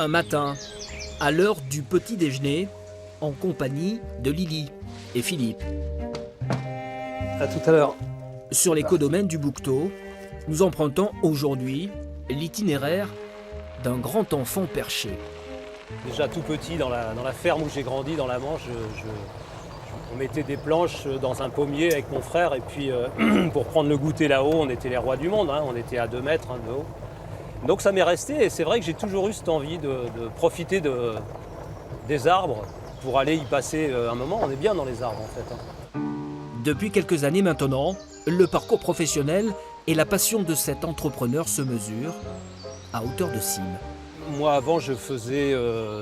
Un matin, à l'heure du petit déjeuner, en compagnie de Lily et Philippe. À tout à l'heure. Sur l'écodomaine du Bouquetot, nous empruntons aujourd'hui l'itinéraire d'un grand enfant perché. Déjà tout petit, dans la ferme où j'ai grandi, dans la Manche, on mettait des planches dans un pommier avec mon frère. Et puis pour prendre le goûter là-haut, on était les rois du monde, hein, on était à 2 mètres de haut. Donc ça m'est resté et c'est vrai que j'ai toujours eu cette envie de profiter des arbres pour aller y passer un moment. On est bien dans les arbres en fait. Depuis quelques années maintenant, le parcours professionnel et la passion de cet entrepreneur se mesurent à hauteur de cime. Moi avant je faisais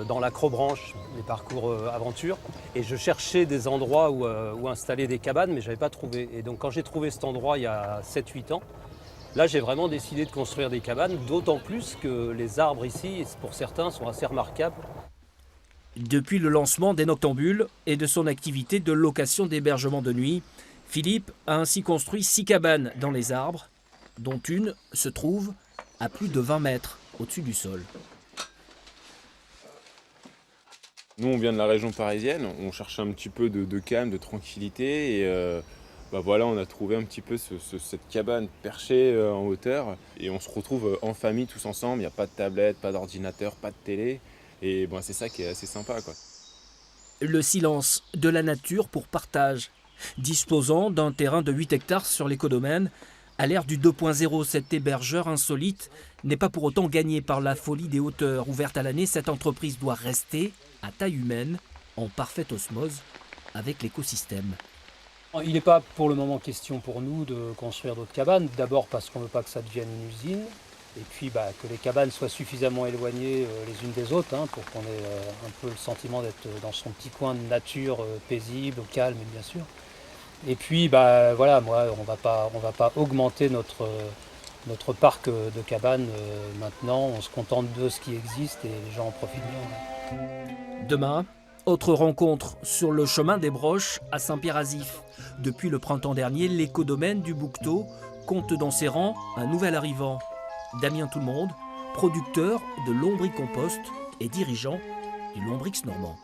dans l'acrobranche des parcours aventure et je cherchais des endroits où installer des cabanes mais je n'avais pas trouvé. Et donc quand j'ai trouvé cet endroit il y a 7-8 ans, là j'ai vraiment décidé de construire des cabanes, d'autant plus que les arbres ici, pour certains, sont assez remarquables. Depuis le lancement des Noctambules et de son activité de location d'hébergement de nuit, Philippe a ainsi construit 6 cabanes dans les arbres, dont une se trouve à plus de 20 mètres au-dessus du sol. Nous, on vient de la région parisienne, on cherchait un petit peu de calme, de tranquillité et voilà, on a trouvé un petit peu cette cabane perchée en hauteur et on se retrouve en famille tous ensemble, il n'y a pas de tablette, pas d'ordinateur, pas de télé et c'est ça qui est assez sympa, quoi. Le silence de la nature pour partage. Disposant d'un terrain de 8 hectares sur l'écodomaine, à l'ère du 2.0, cet hébergeur insolite n'est pas pour autant gagné par la folie des hauteurs. Ouverte à l'année, cette entreprise doit rester à taille humaine, en parfaite osmose avec l'écosystème. Il n'est pas pour le moment question pour nous de construire d'autres cabanes, d'abord parce qu'on ne veut pas que ça devienne une usine, et puis que les cabanes soient suffisamment éloignées les unes des autres, pour qu'on ait un peu le sentiment d'être dans son petit coin de nature paisible, calme bien sûr. Et puis voilà, moi on va pas augmenter notre parc de cabanes maintenant, on se contente de ce qui existe et les gens en profitent bien. Demain, autre rencontre sur le chemin des Broches à Saint-Pierre-Azif. Depuis le printemps dernier, l'écodomaine du Bouquetot compte dans ses rangs un nouvel arrivant. Damien Tout-le-Monde, producteur de lombricompost et dirigeant du Lombrix Normand.